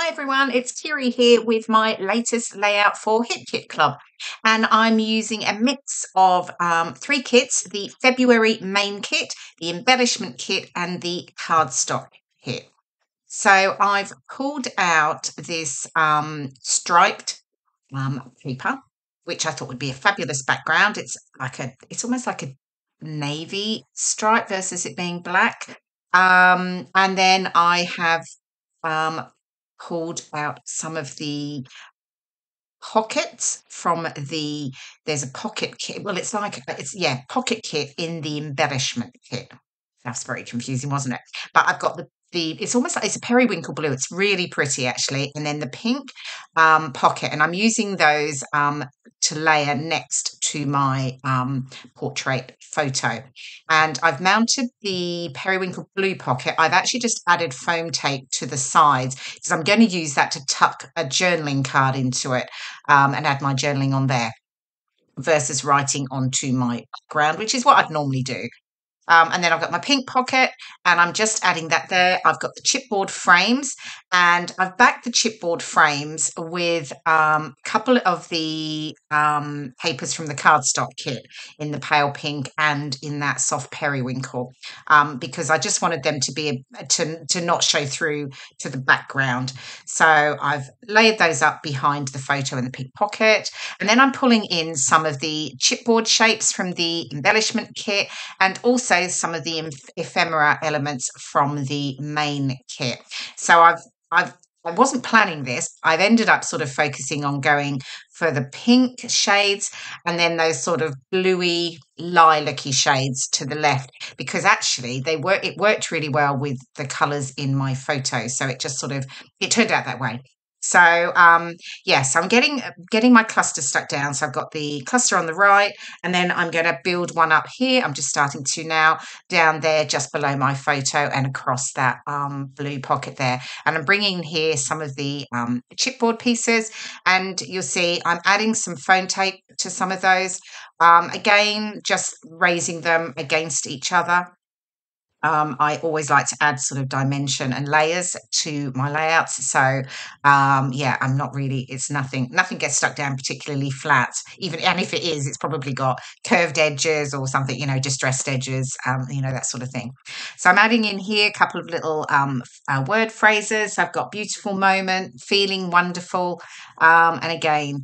Hi everyone, it's Kirei here with my latest layout for Hip Kit Club, and I'm using a mix of three kits: the February main kit, the Embellishment Kit and the Cardstock Kit. So I've pulled out this striped paper, which I thought would be a fabulous background. It's almost like a navy stripe versus it being black. And then I have um, pulled out some of the pockets from there's a pocket kit. Well, pocket kit in the embellishment kit. That's very confusing, wasn't it? But I've got the it's almost like it's a periwinkle blue. It's really pretty actually. And then the pink pocket, and I'm using those to layer next to my portrait photo. And I've mounted the periwinkle blue pocket. I've actually just added foam tape to the sides because I'm going to use that to tuck a journaling card into it and add my journaling on there versus writing onto my background, which is what I'd normally do. And then I've got my pink pocket and I'm just adding that there. I've got the chipboard frames and I've backed the chipboard frames with a couple of the papers from the cardstock kit in the pale pink and in that soft periwinkle because I just wanted them to be to not show through to the background. So I've layered those up behind the photo in the pink pocket, and then I'm pulling in some of the chipboard shapes from the embellishment kit and also some of the ephemera elements from the main kit. So I wasn't planning this. I've ended up sort of focusing on going for the pink shades and then those sort of bluey lilac-y shades to the left because actually it worked really well with the colours in my photo. So it turned out that way. So so I'm getting my cluster stuck down. So I've got the cluster on the right, and then I'm going to build one up here. I'm just starting to now down there, just below my photo, and across that blue pocket there. And I'm bringing here some of the chipboard pieces, and you'll see I'm adding some foam tape to some of those. Again, just raising them against each other. I always like to add sort of dimension and layers to my layouts. So I'm not really, nothing gets stuck down particularly flat, and if it is, it's probably got curved edges or something, distressed edges, that sort of thing. So I'm adding in here a couple of little word phrases. I've got beautiful moment, feeling wonderful. And again,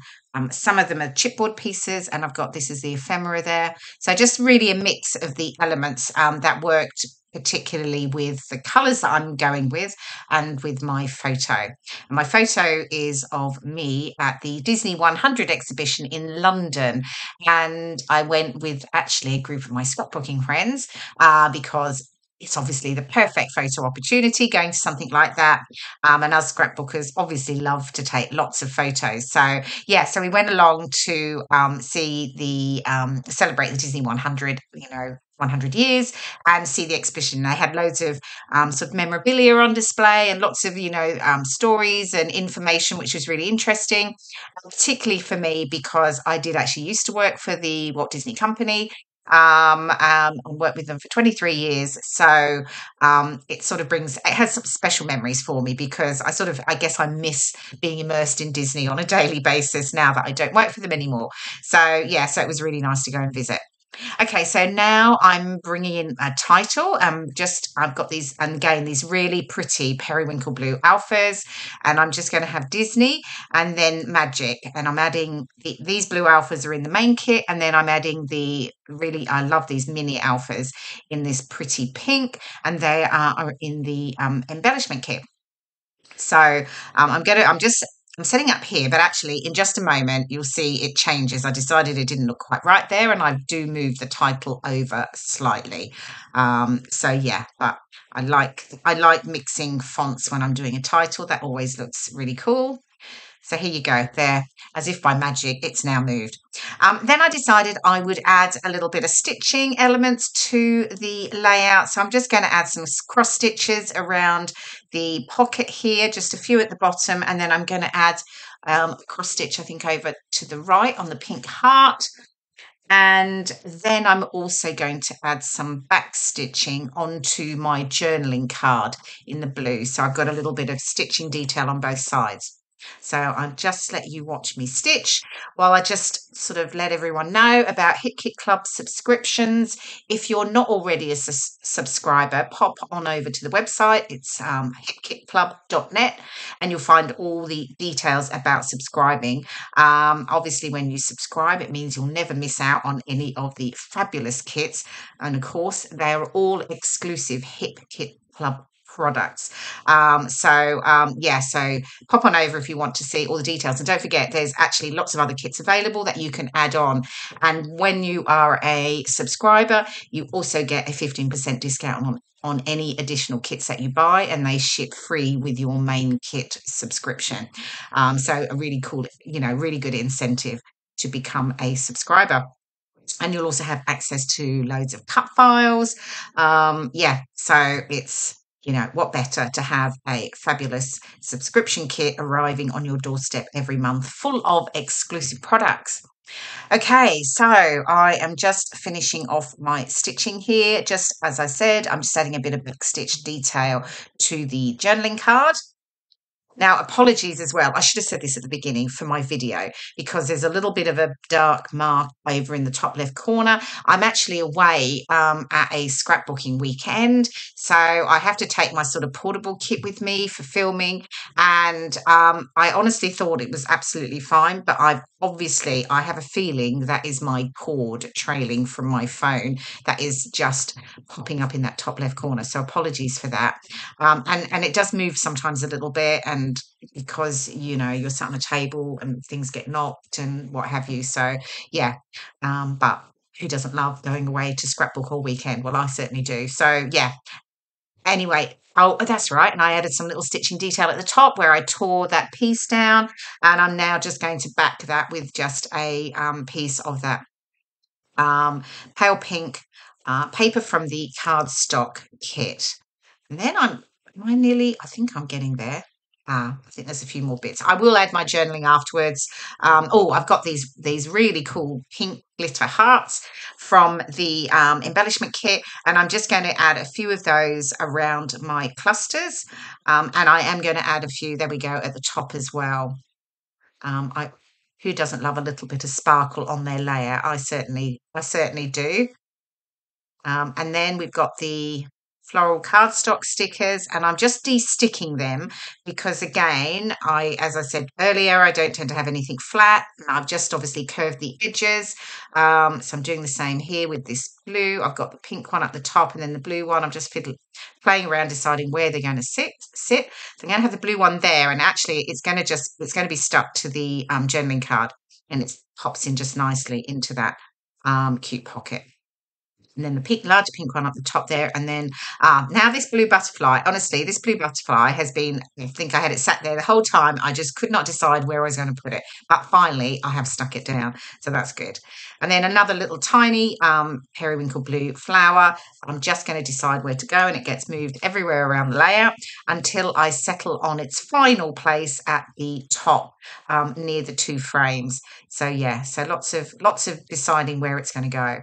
some of them are chipboard pieces, and this is the ephemera there. So just really a mix of the elements that worked particularly with the colours that I'm going with and with my photo. And my photo is of me at the Disney 100 exhibition in London. And I went with actually a group of my scrapbooking friends because it's obviously the perfect photo opportunity going to something like that. And us scrapbookers obviously love to take lots of photos. So we went along to celebrate the Disney 100, 100 years, and see the exhibition. They had loads of sort of memorabilia on display and lots of, stories and information, which was really interesting, particularly for me because I did actually used to work for the Walt Disney Company. And worked with them for 23 years. So it has some special memories for me because I guess I miss being immersed in Disney on a daily basis now that I don't work for them anymore. So it was really nice to go and visit. Okay, so now I'm bringing in a title. I've got these, and again, these really pretty periwinkle blue alphas, and I'm just going to have Disney and then magic. And I'm adding these blue alphas are in the main kit, and then I'm adding I love these mini alphas in this pretty pink, and they are in the embellishment kit. So I'm setting up here, but actually in just a moment, you'll see it changes. I decided it didn't look quite right there, and I do move the title over slightly. But I like mixing fonts when I'm doing a title. That always looks really cool. So here you go, there, as if by magic, it's now moved. Then I decided I would add a little bit of stitching elements to the layout. So I'm just going to add some cross stitches around the pocket here, just a few at the bottom, and then I'm going to add a cross stitch, I think, over to the right on the pink heart. And then I'm also going to add some back stitching onto my journaling card in the blue. So I've got a little bit of stitching detail on both sides. So I'll just let you watch me stitch while I just sort of let everyone know about Hip Kit Club subscriptions. If you're not already a subscriber, pop on over to the website. It's hipkitclub.net, and you'll find all the details about subscribing. Obviously, when you subscribe, it means you'll never miss out on any of the fabulous kits. And of course, they're all exclusive Hip Kit Club products. So pop on over if you want to see all the details. And don't forget, there's actually lots of other kits available that you can add on. And when you are a subscriber, you also get a 15% discount on any additional kits that you buy, and they ship free with your main kit subscription. So a really cool, really good incentive to become a subscriber. And you'll also have access to loads of cut files. So it's, what better to have a fabulous subscription kit arriving on your doorstep every month, full of exclusive products. Okay, so I am just finishing off my stitching here. Just as I said, I'm just adding a bit of back stitch detail to the journaling card. Now, apologies as well. I should have said this at the beginning for my video, because there's a little bit of a dark mark over in the top left corner. I'm actually away at a scrapbooking weekend, so I have to take my sort of portable kit with me for filming. And I honestly thought it was absolutely fine, but I have a feeling that is my cord trailing from my phone that is just popping up in that top left corner. So apologies for that. And it does move sometimes a little bit, and because you're sat on a table and things get knocked and what have you. So but who doesn't love going away to scrapbook all weekend? Well, I certainly do. So anyway, oh, that's right, and I added some little stitching detail at the top where I tore that piece down, and I'm now just going to back that with just a piece of that pale pink paper from the Cardstock Kit. And then I think I'm getting there. I think there's a few more bits. I will add my journaling afterwards. I've got these really cool pink glitter hearts from the Embellishment Kit, and I'm just going to add a few of those around my clusters. And I am going to add a few, there we go, at the top as well. Who doesn't love a little bit of sparkle on their layer? I certainly do. And then we've got the floral cardstock stickers, and I'm just de-sticking them because, again, as I said earlier, I don't tend to have anything flat. I've just obviously curved the edges. So I'm doing the same here with this blue. I've got the pink one at the top and then the blue one. I'm just playing around deciding where they're going to sit. So I'm going to have the blue one there, and actually it's going to be stuck to the journaling card, and it pops in just nicely into that cute pocket. And then the large pink one up the top there. And then now this blue butterfly, honestly, this blue butterfly has been, I think I had it sat there the whole time. I just could not decide where I was going to put it. But finally, I have stuck it down. So that's good. And then another little tiny periwinkle blue flower. I'm just going to decide where to go, and it gets moved everywhere around the layout until I settle on its final place at the top near the two frames. So so lots of deciding where it's going to go.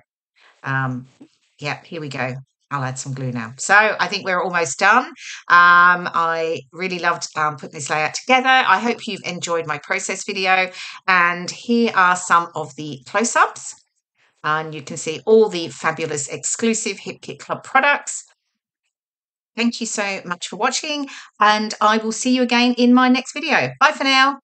Here we go. I'll add some glue now. So I think we're almost done. I really loved putting this layout together. I hope you've enjoyed my process video. And here are some of the close-ups. And you can see all the fabulous exclusive Hip Kit Club products. Thank you so much for watching, and I will see you again in my next video. Bye for now.